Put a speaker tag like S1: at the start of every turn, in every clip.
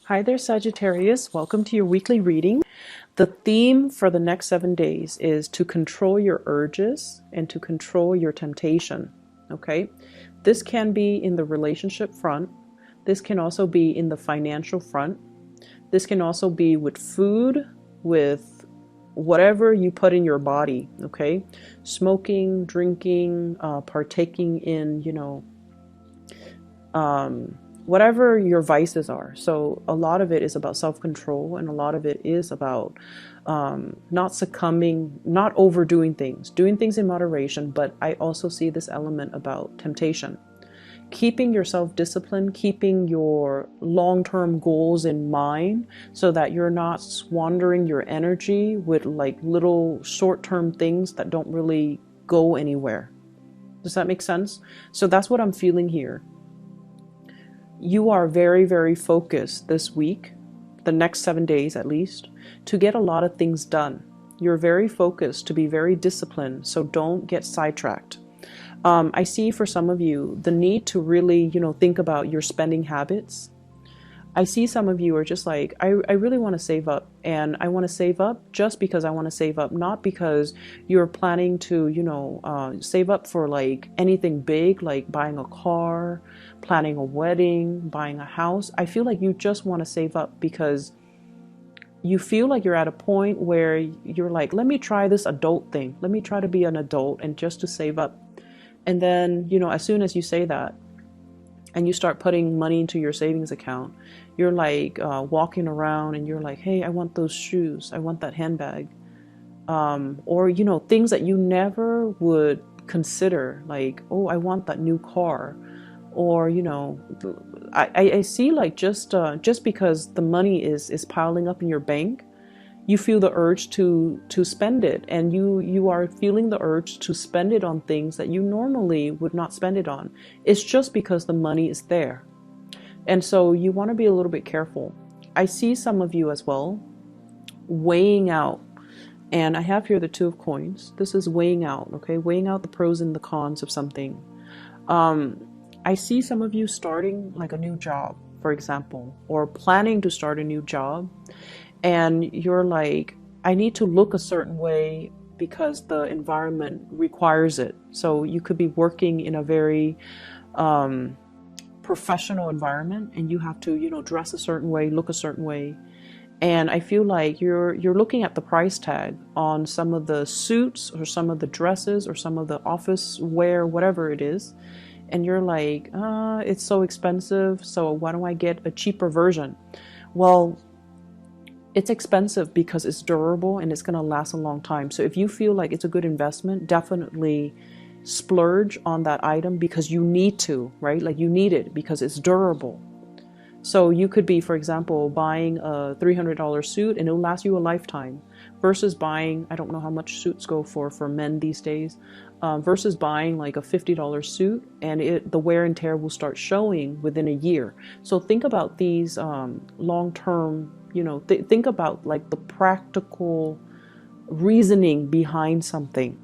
S1: Hi there, Sagittarius. Welcome to your weekly reading. The theme for the next 7 days is to control your urges and to control your temptation. Okay? This can be in the relationship front. This can also be in the financial front. This can also be with food, with whatever you put in your body. Okay? Smoking, drinking, partaking in, whatever your vices are. So a lot of it is about self-control, and a lot of it is about not succumbing, not overdoing things, doing things in moderation. But I also see this element about temptation, keeping yourself disciplined, keeping your long-term goals in mind so that you're not squandering your energy with like little short-term things that don't really go anywhere. Does that make sense? So that's what I'm feeling here. You are very, very focused this week, the next 7 days at least, to get a lot of things done. You're very focused to be very disciplined, so don't get sidetracked. I see for some of you the need to really, think about your spending habits. I see some of you are just like, I really want to save up, and I want to save up just because I want to save up, not because you're planning to, save up for like anything big, like buying a car, planning a wedding, buying a house. I feel like you just want to save up because you feel like you're at a point where you're like, let me try this adult thing. Let me try to be an adult and just to save up. And then, as soon as you say that, and you start putting money into your savings account, you're like walking around and you're like, hey, I want those shoes, I want that handbag, or things that you never would consider, like, oh, I want that new car. Or I see like just because the money is piling up in your bank, you feel the urge to spend it, and you are feeling the urge to spend it on things that you normally would not spend it on. It's just because the money is there. And so you want to be a little bit careful. I see some of you as well weighing out, and I have here the Two of Coins. This is weighing out, okay? Weighing out the pros and the cons of something. I see some of you starting like a new job, for example, or planning to start a new job. And you're like, I need to look a certain way because the environment requires it. So you could be working in a very professional environment, and you have to, dress a certain way, look a certain way. And I feel like you're looking at the price tag on some of the suits or some of the dresses or some of the office wear, whatever it is. And you're like, it's so expensive, so why don't I get a cheaper version? Well, it's expensive because it's durable and it's going to last a long time. So if you feel like it's a good investment, definitely splurge on that item because you need to, right? Like you need it because it's durable. So you could be, for example, buying a $300 suit and it'll last you a lifetime, versus buying, I don't know how much suits go for men these days, versus buying like a $50 suit, and the wear and tear will start showing within a year. So think about these long-term, think about like the practical reasoning behind something,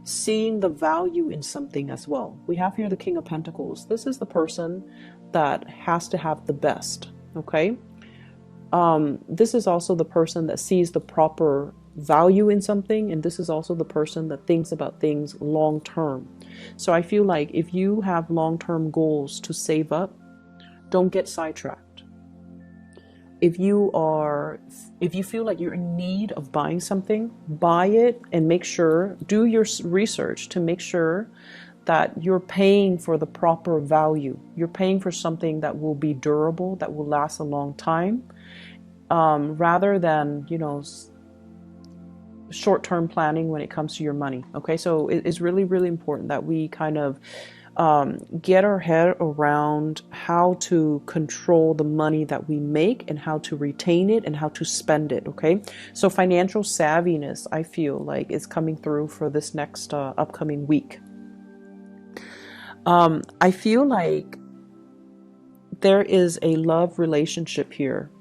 S1: seeing the value in something as well. We have here the King of Pentacles. This is the person that has to have the best, okay? This is also the person that sees the proper value in something, and this is also the person that thinks about things long term. So I feel like if you have long-term goals to save up, don't get sidetracked. If you feel like you're in need of buying something, buy it, and make sure, do your research to make sure that you're paying for the proper value. You're paying for something that will be durable, that will last a long time, rather than, short-term planning when it comes to your money. Okay, so it's really, really important that we kind of get our head around how to control the money that we make and how to retain it and how to spend it. Okay, so financial savviness, I feel like, is coming through for this next upcoming week. I feel like there is a love relationship here.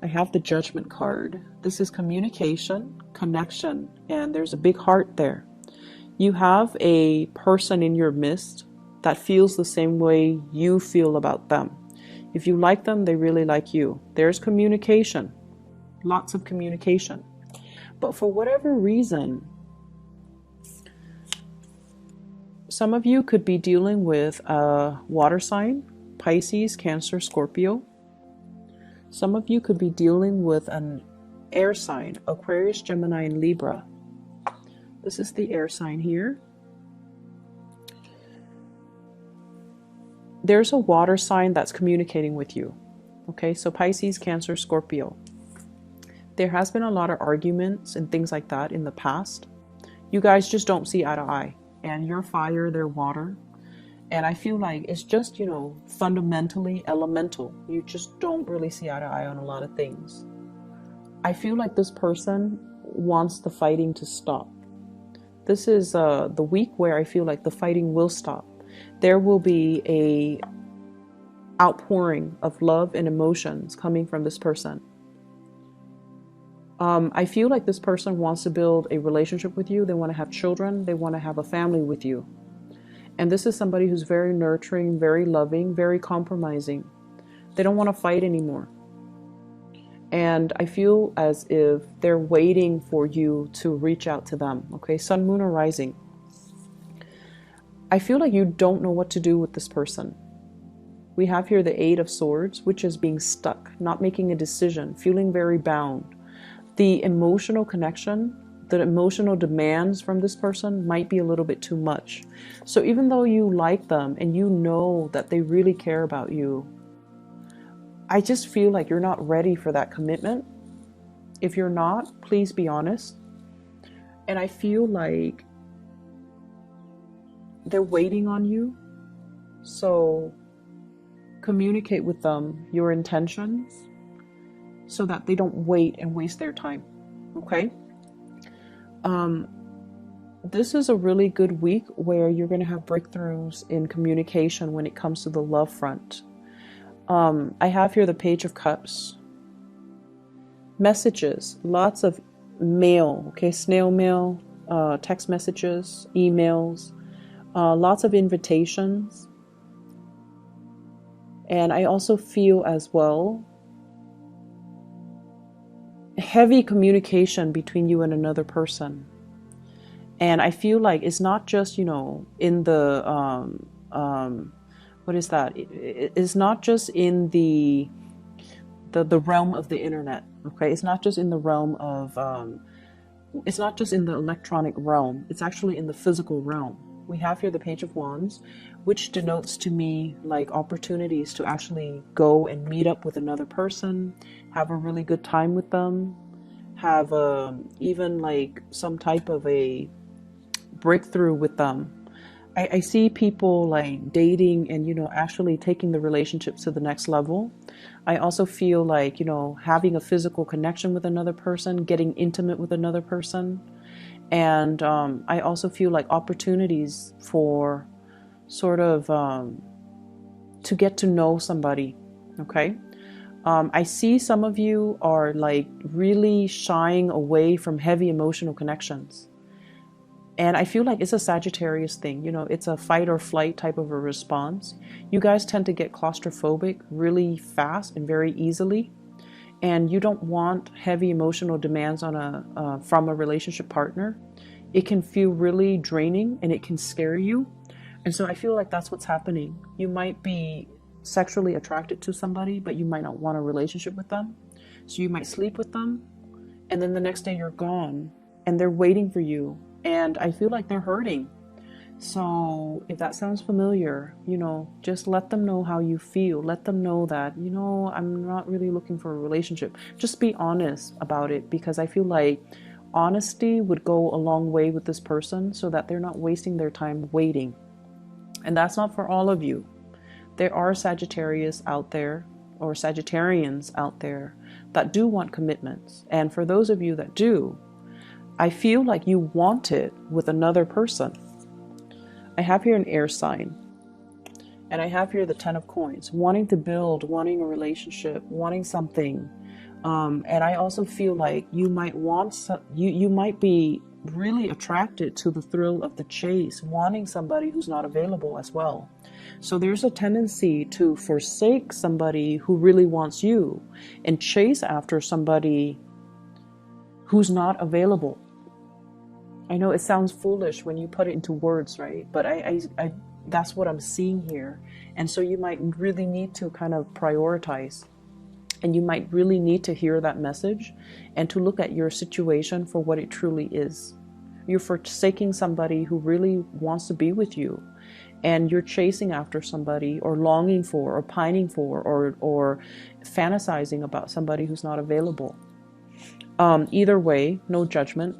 S1: I have the Judgment card. This is communication, connection, and there's a big heart there. You have a person in your midst that feels the same way you feel about them. If you like them, they really like you. There's communication, lots of communication. But for whatever reason, some of you could be dealing with a water sign, Pisces, Cancer, Scorpio. Some of you could be dealing with an air sign, Aquarius, Gemini, and Libra. This is the air sign here. There's a water sign that's communicating with you. Okay, so Pisces, Cancer, Scorpio. There has been a lot of arguments and things like that in the past. You guys just don't see eye to eye. And you're fire, they're water. And I feel like it's just, you know, fundamentally elemental. You just don't really see eye to eye on a lot of things. I feel like this person wants the fighting to stop. This is the week where I feel like the fighting will stop. There will be a outpouring of love and emotions coming from this person. I feel like this person wants to build a relationship with you. They want to have children. They want to have a family with you. And this is somebody who's very nurturing, very loving, very compromising. They don't want to fight anymore. And I feel as if they're waiting for you to reach out to them. Okay, Sun, Moon, or Rising. I feel like you don't know what to do with this person. We have here the Eight of Swords, which is being stuck, not making a decision, feeling very bound. The emotional connection, the emotional demands from this person might be a little bit too much. So even though you like them and you know that they really care about you, I just feel like you're not ready for that commitment. If you're not, please be honest. And I feel like they're waiting on you. So communicate with them your intentions so that they don't wait and waste their time. Okay? This is a really good week where you're going to have breakthroughs in communication when it comes to the love front. I have here the Page of Cups. Messages, lots of mail, okay, snail mail, text messages, emails, lots of invitations. And I also feel as well heavy communication between you and another person. And I feel like it's not just, you know, in the what is that? It's not just in the realm of the internet. Okay, it's not just in the realm of it's not just in the electronic realm. It's actually in the physical realm. We have here the Page of Wands, which denotes to me like opportunities to actually go and meet up with another person, have a really good time with them, have even like some type of a breakthrough with them. I see people like dating and, you know, actually taking the relationships to the next level. I also feel like, you know, having a physical connection with another person, getting intimate with another person. And I also feel like opportunities for sort of to get to know somebody. Okay. I see some of you are like really shying away from heavy emotional connections. And I feel like it's a Sagittarius thing. You know, it's a fight or flight type of a response. You guys tend to get claustrophobic really fast and very easily. And you don't want heavy emotional demands on from a relationship partner. It can feel really draining and it can scare you. And so I feel like that's what's happening. You might be sexually attracted to somebody, but you might not want a relationship with them. So you might sleep with them, and then the next day you're gone, and they're waiting for you. And I feel like they're hurting. So if that sounds familiar, you know, just let them know how you feel. Let them know that, you know, I'm not really looking for a relationship. Just be honest about it, because I feel like honesty would go a long way with this person so that they're not wasting their time waiting. And that's not for all of you. There are Sagittarius out there, or Sagittarians out there, that do want commitments. And for those of you that do, I feel like you want it with another person. I have here an air sign. And I have here the Ten of Coins. Wanting to build, wanting a relationship, wanting something. And I also feel like you might want you might be really attracted to the thrill of the chase, wanting somebody who's not available as well. So there's a tendency to forsake somebody who really wants you and chase after somebody who's not available. I know it sounds foolish when you put it into words, right? But I that's what I'm seeing here. And so you might really need to kind of prioritize, and you might really need to hear that message and to look at your situation for what it truly is. You're forsaking somebody who really wants to be with you, and you're chasing after somebody, or longing for, or pining for, or fantasizing about somebody who's not available. Either way, no judgment.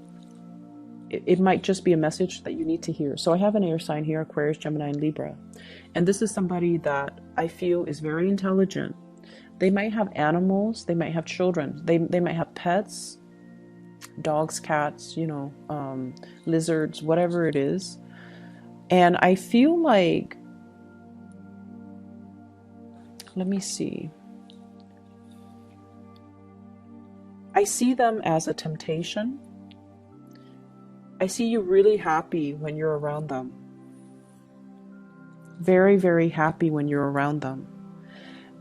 S1: It might just be a message that you need to hear. So I have an air sign here, Aquarius, Gemini, and Libra. And this is somebody that I feel is very intelligent. They might have animals, they might have children, they might have pets, dogs, cats, lizards, whatever it is. And I feel like, let me see. I see them as a temptation. I see you really happy when you're around them. Very, very happy when you're around them.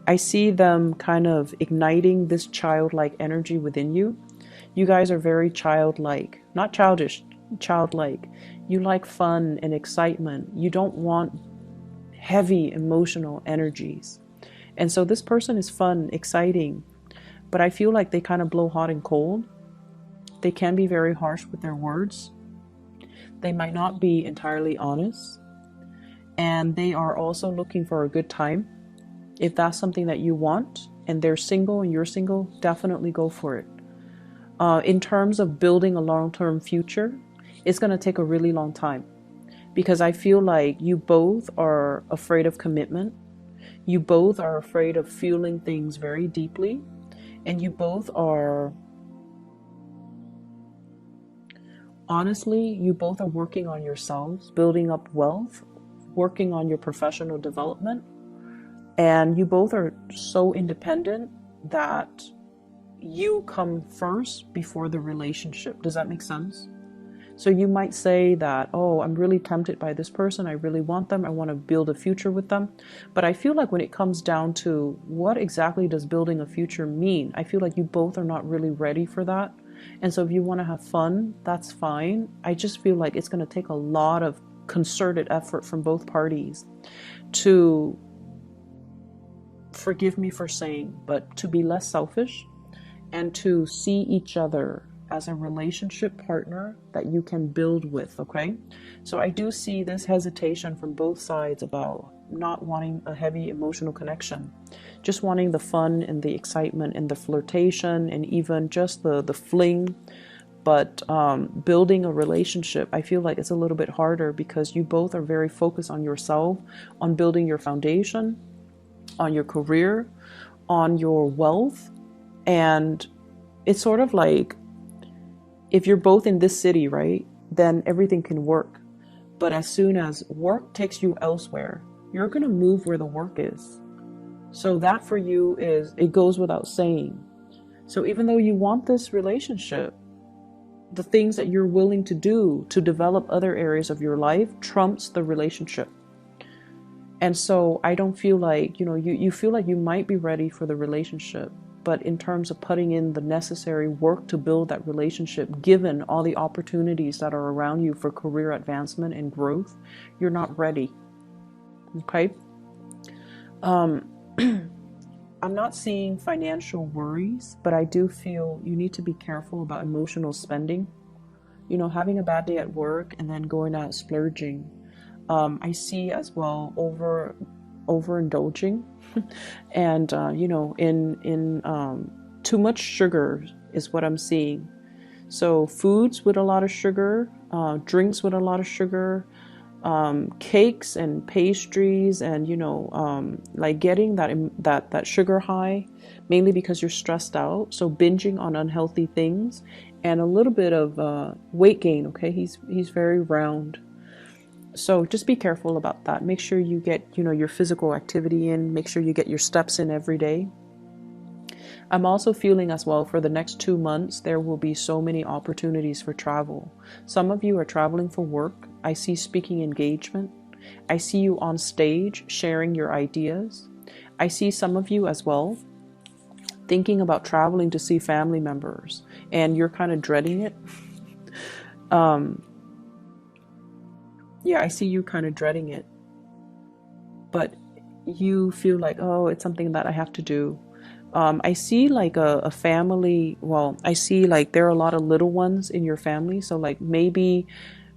S1: I see them kind of igniting this childlike energy within you. You guys are very childlike, not childish, childlike. You like fun and excitement. You don't want heavy emotional energies. And so this person is fun, exciting, but I feel like they kind of blow hot and cold. They can be very harsh with their words. They might not be entirely honest. And they are also looking for a good time. If that's something that you want, and they're single and you're single, definitely go for it. In terms of building a long-term future, it's going to take a really long time, because I feel like you both are afraid of commitment. You both are afraid of feeling things very deeply, and you both are, honestly, you both are working on yourselves, building up wealth, working on your professional development. And you both are so independent that you come first before the relationship. Does that make sense? So you might say that, oh, I'm really tempted by this person. I really want them. I want to build a future with them. But I feel like when it comes down to what exactly does building a future mean, I feel like you both are not really ready for that. And so if you want to have fun, that's fine. I just feel like it's going to take a lot of concerted effort from both parties to, forgive me for saying, but to be less selfish and to see each other as a relationship partner that you can build with, okay? So I do see this hesitation from both sides about not wanting a heavy emotional connection, just wanting the fun and the excitement and the flirtation and even just the fling. But building a relationship, I feel like it's a little bit harder because you both are very focused on yourself, on building your foundation, on your career, on your wealth. And it's sort of like, if you're both in this city, right, then everything can work. But as soon as work takes you elsewhere, you're going to move where the work is. So that for you is, it goes without saying. So even though you want this relationship, the things that you're willing to do to develop other areas of your life trumps the relationship. And so I don't feel like, you feel like you might be ready for the relationship, but in terms of putting in the necessary work to build that relationship, given all the opportunities that are around you for career advancement and growth, you're not ready. Okay? I'm not seeing financial worries, but I do feel you need to be careful about emotional spending. Having a bad day at work and then going out splurging. I see as well overindulging, and in too much sugar is what I'm seeing. So foods with a lot of sugar, drinks with a lot of sugar, cakes and pastries, and like getting that sugar high, mainly because you're stressed out. So binging on unhealthy things, and a little bit of weight gain. Okay, he's very round. So just be careful about that. Make sure you get, your physical activity in. Make sure you get your steps in every day. I'm also feeling as well for the next 2 months, there will be so many opportunities for travel. Some of you are traveling for work. I see speaking engagement. I see you on stage sharing your ideas. I see some of you as well thinking about traveling to see family members, and you're kind of dreading it. Yeah, I see you kind of dreading it, but you feel like, oh, it's something that I have to do. I see like a family, well, I see like there are a lot of little ones in your family. So like maybe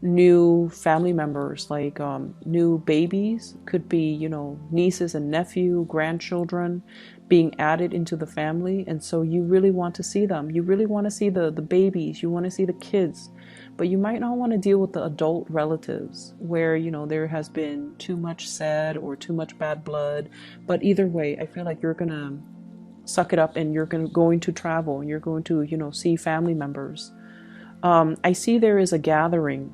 S1: new family members, like new babies, could be, you know, nieces and nephew, grandchildren being added into the family. And so you really want to see them. You really want to see the babies. You want to see the kids. But you might not want to deal with the adult relatives where, you know, there has been too much said or too much bad blood. But either way, I feel like you're going to suck it up and you're going to travel and you're going to, you know, see family members. I see there is a gathering,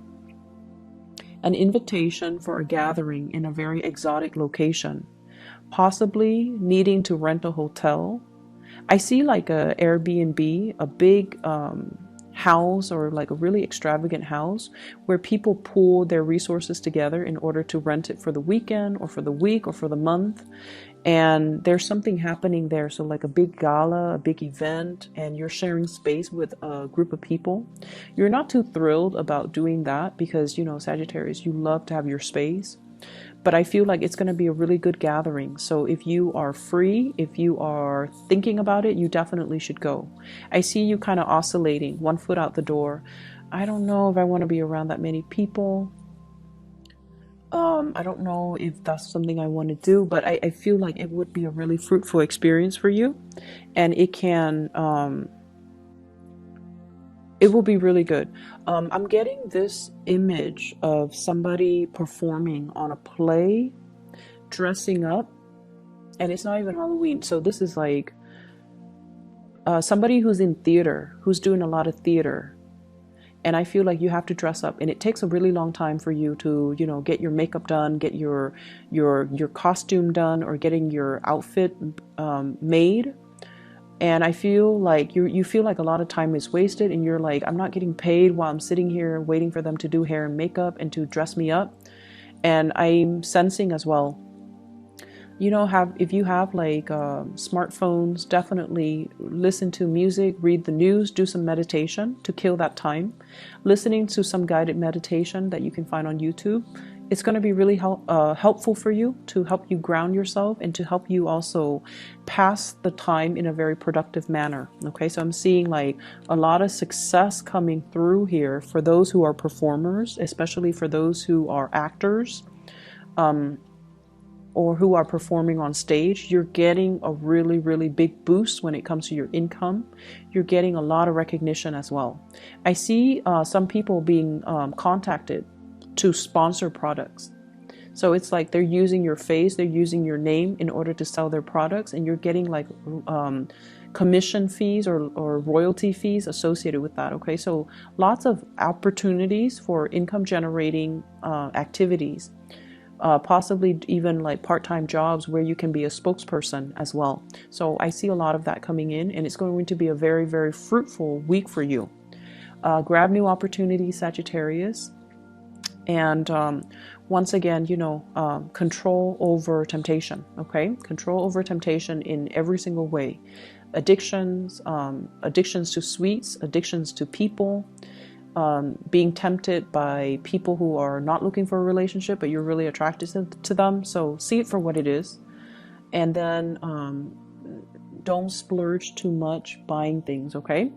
S1: an invitation for a gathering in a very exotic location, possibly needing to rent a hotel. I see like a Airbnb, a big house, or like a really extravagant house where people pool their resources together in order to rent it for the weekend or for the week or for the month. And there's something happening there. So like a big gala, a big event, and you're sharing space with a group of people. You're not too thrilled about doing that because, you know, Sagittarius, you love to have your space. But I feel like it's going to be a really good gathering. So if you are free, if you are thinking about it, you definitely should go. I see you kind of oscillating, one foot out the door. I don't know if I want to be around that many people. I don't know if that's something I want to do, but I feel like it would be a really fruitful experience for you. And it can, it will be really good. I'm getting this image of somebody performing on a play, dressing up, and it's not even Halloween. So this is like somebody who's in theater, who's doing a lot of theater. And I feel like you have to dress up, and it takes a really long time for you to, you know, get your makeup done, get your costume done, or getting your outfit made. And I feel like you feel like a lot of time is wasted, and you're like, I'm not getting paid while I'm sitting here waiting for them to do hair and makeup and to dress me up. And I'm sensing as well, you know, if you have like smartphones, definitely listen to music, read the news, do some meditation to kill that time. Listening to some guided meditation that you can find on YouTube, it's going to be really helpful for you, to help you ground yourself and to help you also pass the time in a very productive manner. Okay, so I'm seeing like a lot of success coming through here for those who are performers, especially for those who are actors. Or who are performing on stage. You're getting a really, really big boost when it comes to your income. You're getting a lot of recognition as well. I see some people being contacted to sponsor products. So it's like they're using your face, they're using your name in order to sell their products, and you're getting like commission fees or royalty fees associated with that. Okay, so lots of opportunities for income generating activities. Possibly even like part-time jobs where you can be a spokesperson as well. So I see a lot of that coming in, and it's going to be a very, very fruitful week for you. Grab new opportunities, Sagittarius. And once again, you know, control over temptation, okay? Control over temptation in every single way. Addictions, addictions to sweets, addictions to people, being tempted by people who are not looking for a relationship, but you're really attracted to them. So see it for what it is. And then don't splurge too much buying things, okay?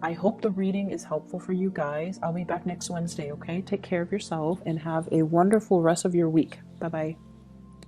S1: I hope the reading is helpful for you guys. I'll be back next Wednesday, okay? Take care of yourself and have a wonderful rest of your week. Bye-bye.